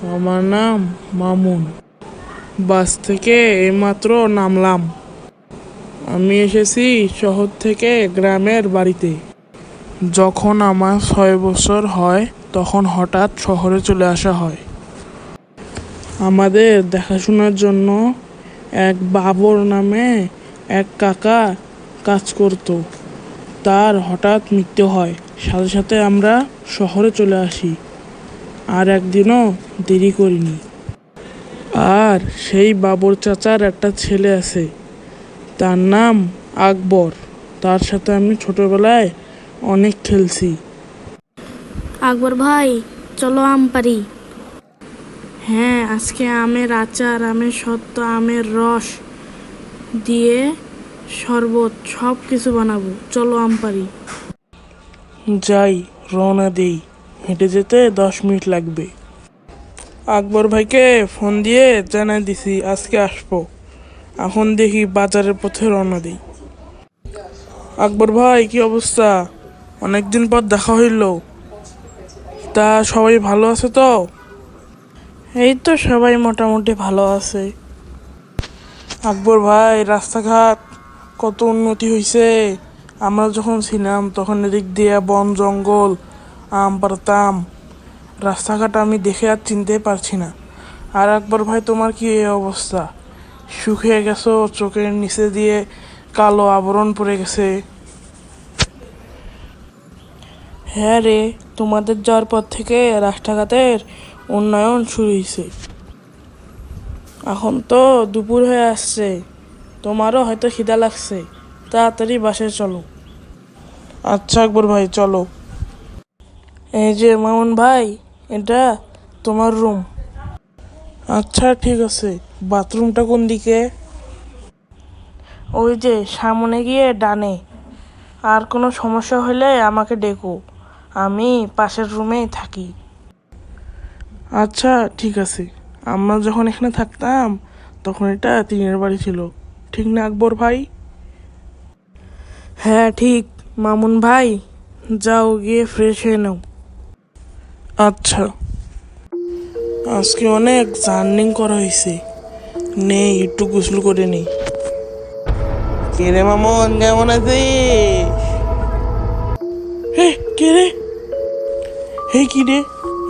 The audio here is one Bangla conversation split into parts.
আমার নাম মামুন। বাস থেকে এইমাত্র নামলাম। আমি এসেছি শহর থেকে গ্রামের বাড়িতে। যখন আমার 6 বছর হয় তখন হঠাৎ শহরে চলে আসা হয়। আমাদের দেখাশোনার জন্য এক বাবর নামে এক কাকা কাজ করত। তার হঠাৎ মৃত্যু হয়, সাথে সাথে আমরা শহরে চলে আসি। আর একদিনও দেরি করিনি। আর সেই বাবর চাচার একটা ছেলে আছে, তার নাম আকবর। তার সাথে আমি ছোটবেলায় অনেক খেলছি। আকবর ভাই, চলো আম পারি। হ্যাঁ, আজকে আমের আচার, আমের সত্ত্ব, আমের রস দিয়ে শরবত সব কিছু বানাবো। চলো আম পারি। যাই, রওনা দেই। হেঁটে যেতে 10 মিনিট লাগবে। আকবর ভাইকে ফোন দিয়ে জানাই দিছি আজকে আসবো। এখন দেখি বাজারের পথে রওনা দিই। আকবর ভাই, কি অবস্থা? অনেকদিন পর দেখা হইল। তা সবাই ভালো আছে তো? এই তো সবাই মোটামুটি ভালো আছে। আকবর ভাই, রাস্তাঘাট কত উন্নতি হয়েছে। আমরা যখন ছিলাম তখন এদিক দিয়ে বন জঙ্গল, আম পাড়তাম। রাস্তাঘাট আমি দেখে আর চিনতে পারছি না। আর আকবর ভাই, তোমার কি এই অবস্থা? শুকিয়ে গেছো, চোখের নিচে দিয়ে কালো আবরণ পড়ে গেছে। হ্যাঁ রে, তোমাদের যাওয়ার পর থেকে রাস্তাঘাটের উন্নয়ন শুরু হয়েছে। এখন তো দুপুর হয়ে আসছে, তোমারও হয়তো খিদা লাগছে। তাড়াতাড়ি বাসায় চলো। আচ্ছা আকবর ভাই, চলো। এই যে মামুন ভাই, এটা তোমার রুম। আচ্ছা ঠিক আছে। বাথরুমটা কোন দিকে? ওই যে সামনে গিয়ে ডানে। আর কোনো সমস্যা হলে আমাকে ডেকো, আমি পাশের রুমেই থাকি। আচ্ছা ঠিক আছে। আমরা যখন এখানে থাকতাম তখন এটা টিনের বাড়ি ছিল, ঠিক না আকবর ভাই? হ্যাঁ ঠিক। মামুন ভাই, যাও গিয়ে ফ্রেশ হয়ে নাও। আচ্ছা। আজকে অনেক জার্নিং করা হয়েছে, নেই একটু গোসল করে নেই। কে রে মামুন, কেমন আছিস? হে কে রে? হে কি রে,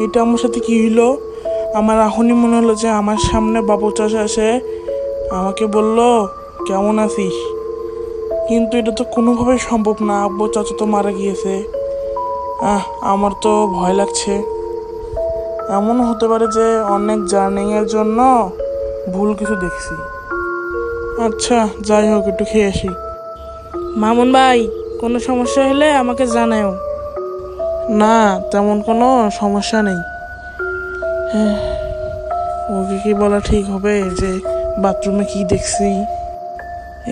এটা আমার সাথে কি হইলো? আমার এখনই মনে হলো যে আমার সামনে বাবু চাচা এসে আমাকে বলল কেমন আছিস। কিন্তু এটা তো কোনোভাবে সম্ভব না, আব্বু চাচা তো মারা গিয়েছে। আমার তো ভয় লাগছে। এমনও হতে পারে যে অনেক জার্নিংয়ের জন্য ভুল কিছু দেখছি। আচ্ছা যাই হোক, একটু খেয়ে আসি। মামুন ভাই, কোনো সমস্যা হলে আমাকে জানাও। না, তেমন কোনো সমস্যা নেই। ওকে কি বলা ঠিক হবে যে বাথরুমে কি দেখছি?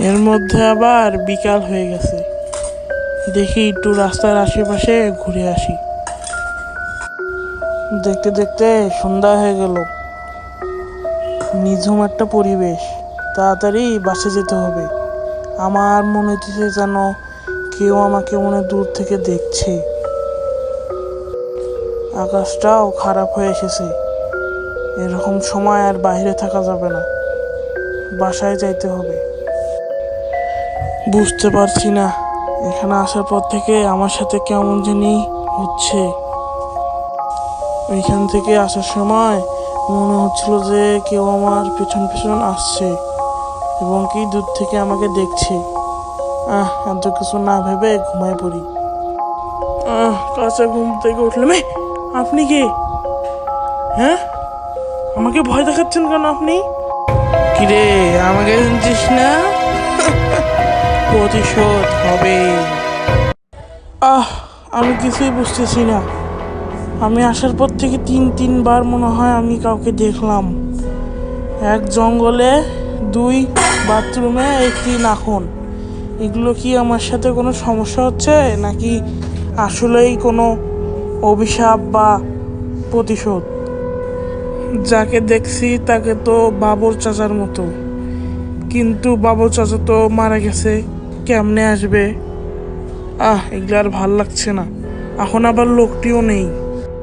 এর মধ্যে আবার বিকাল হয়ে গেছে। দেখি একটু রাস্তার আশেপাশে ঘুরে আসি। দেখতে দেখতে সন্ধ্যা হয়ে গেল। নিঝুম একটা পরিবেশ। তাড়াতাড়ি বাসে যেতে হবে। আমার মনে হচ্ছে যেন কেউ আমাকে মনে দূর থেকে দেখছে। আকাশটাও খারাপ হয়ে এসেছে। এরকম সময় আর বাইরে থাকা যাবে না, বাসায় যাইতে হবে। বুঝতে পারছি না, এখানে আসার পর থেকে আমার সাথে কেমন জানি হচ্ছে। ওইখান থেকে আসার সময় মনে হচ্ছিল যে কেউ আমার পেছন পেছন আসছে এবং কি দূর থেকে আমাকে দেখছে। এত কিছু না ভেবে ঘুমায় পড়ি। কাঁচা ঘুম থেকে উঠলাম। আপনি কে? হ্যাঁ, আমাকে ভয় দেখাচ্ছেন কেন আপনি? কিরে, আমাকে শুনছিস না? প্রতিশোধ হবে। আমি কিছুই বুঝতেছি না। আমি আসার পর থেকে তিনবার মনে হয় আমি কাউকে দেখলাম। এক জঙ্গলে, 2 বাথরুমে, 3 নাখন। এগুলো কি আমার সাথে কোনো সমস্যা হচ্ছে নাকি আসলেই কোনো অভিশাপ বা প্রতিশোধ? যাকে দেখছি তাকে তো বাবর চাচার মতো, কিন্তু বাবর চাচা তো মারা গেছে। কেমনে আসবে? এগুলো আর ভাল লাগছে না। এখন আবার লোকটিও নেই।